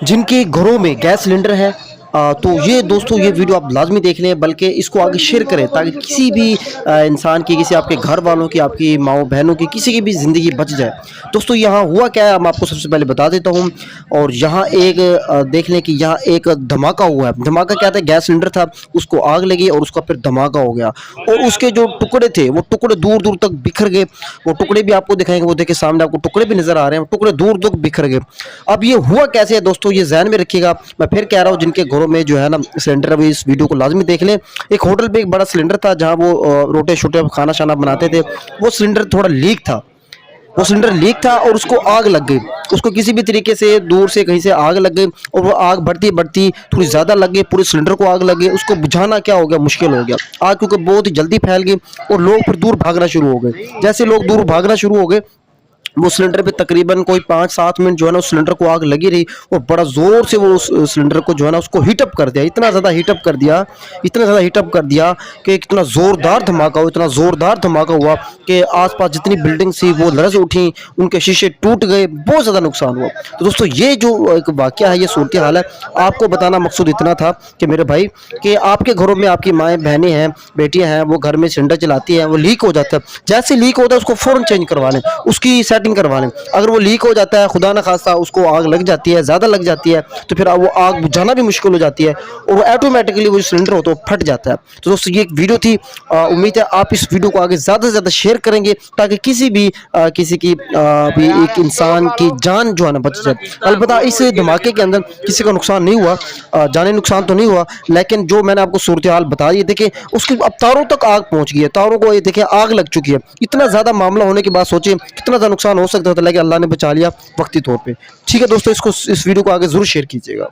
जिनके घरों में गैस सिलेंडर है, तो ये दोस्तों ये वीडियो आप लाजमी देख लें, बल्कि इसको आगे शेयर करें ताकि किसी भी इंसान की, किसी आपके घर वालों की, आपकी माओ बहनों की, किसी की भी ज़िंदगी बच जाए। दोस्तों यहाँ हुआ क्या है, मैं आपको सबसे पहले बता देता हूँ। और यहाँ एक देख लें कि यहाँ एक धमाका हुआ है। धमाका क्या था, गैस सिलेंडर था, उसको आग लगी और उसका फिर धमाका हो गया, और उसके जो टुकड़े थे वो टुकड़े दूर दूर तक बिखर गए। वो टुकड़े भी आपको दिखाएंगे, वो देखिए सामने आपको टुकड़े भी नजर आ रहे हैं, टुकड़े दूर दूर बिखर गए। अब ये हुआ कैसे है दोस्तों, ये ध्यान में रखिएगा। मैं फिर कह रहा हूँ, जिनके घरों में जो है ना सिलेंडर, अभी इस वीडियो को लाजमी देख लें। एक होटल पे एक बड़ा सिलेंडर था जहाँ वो रोटे शोटे खाना शाना बनाते थे। वो सिलेंडर थोड़ा लीक था, वो सिलेंडर लीक था और उसको आग लग गई। उसको किसी भी तरीके से दूर से कहीं से आग लग गई, और वो आग बढ़ती बढ़ती थोड़ी ज़्यादा लग गई, पूरे सिलेंडर को आग लग गई। उसको बुझाना क्या हो गया, मुश्किल हो गया। आग क्योंकि बहुत ही जल्दी फैल गई और लोग फिर दूर भागना शुरू हो गए। जैसे लोग दूर भागना शुरू हो गए, वो सिलेंडर पे तकरीबन कोई 5-7 मिनट जो है ना उस सिलेंडर को आग लगी रही, और बड़ा ज़ोर से वो उस सिलेंडर को जो है ना उसको हीटअप कर दिया। इतना ज़्यादा हीटअप कर दिया, इतना ज़्यादा हीटअप कर दिया कि इतना ज़ोरदार धमाका हुआ, इतना ज़ोरदार धमाका हुआ कि आसपास जितनी बिल्डिंग थी वो लरज़ उठी, उनके शीशे टूट गए, बहुत ज़्यादा नुकसान हुआ। तो दोस्तों ये जो एक वाक़या है, ये सूरत हाल है, आपको बताना मकसूद इतना था कि मेरे भाई, कि आपके घरों में आपकी माएँ बहनें हैं, बेटियाँ हैं, वो घर में सिलेंडर चलाती हैं, वो लीक हो जाता है। जैसे लीक होता है उसको फ़ौरन चेंज करवा लें, उसकी सेटिंग करवा लें। अगर वो लीक हो जाता है, खुदा न खास्ता उसको आग लग जाती है, ज़्यादा लग जाती है, तो फिर वो आग बुझाना भी मुश्किल हो जाती है, और वो ऑटोमेटिकली वो सिलेंडर हो तो फट जाता है। तो दोस्तों ये एक वीडियो थी, उम्मीद है आप इस वीडियो को आगे ज़्यादा से ज़्यादा शेयर करेंगे ताकि किसी भी किसी की भी एक इंसान की जान जो है ना बच जाए। अलबत्ता इस धमाके के अंदर किसी का नुकसान नहीं हुआ, जानी नुकसान तो नहीं हुआ, लेकिन जो मैंने आपको सूरत हाल बता दी, देखिए उसकी अब तारों तक आग पहुंच गई है, तारों को ये देखिए आग लग चुकी है। इतना ज़्यादा मामला होने के बाद सोचिए कितना ज़्यादा नुकसान हो सकता था, लेकिन अल्लाह ने बचा लिया वक्ती तौर पे। ठीक है दोस्तों, इस वीडियो को आगे ज़रूर शेयर कीजिएगा।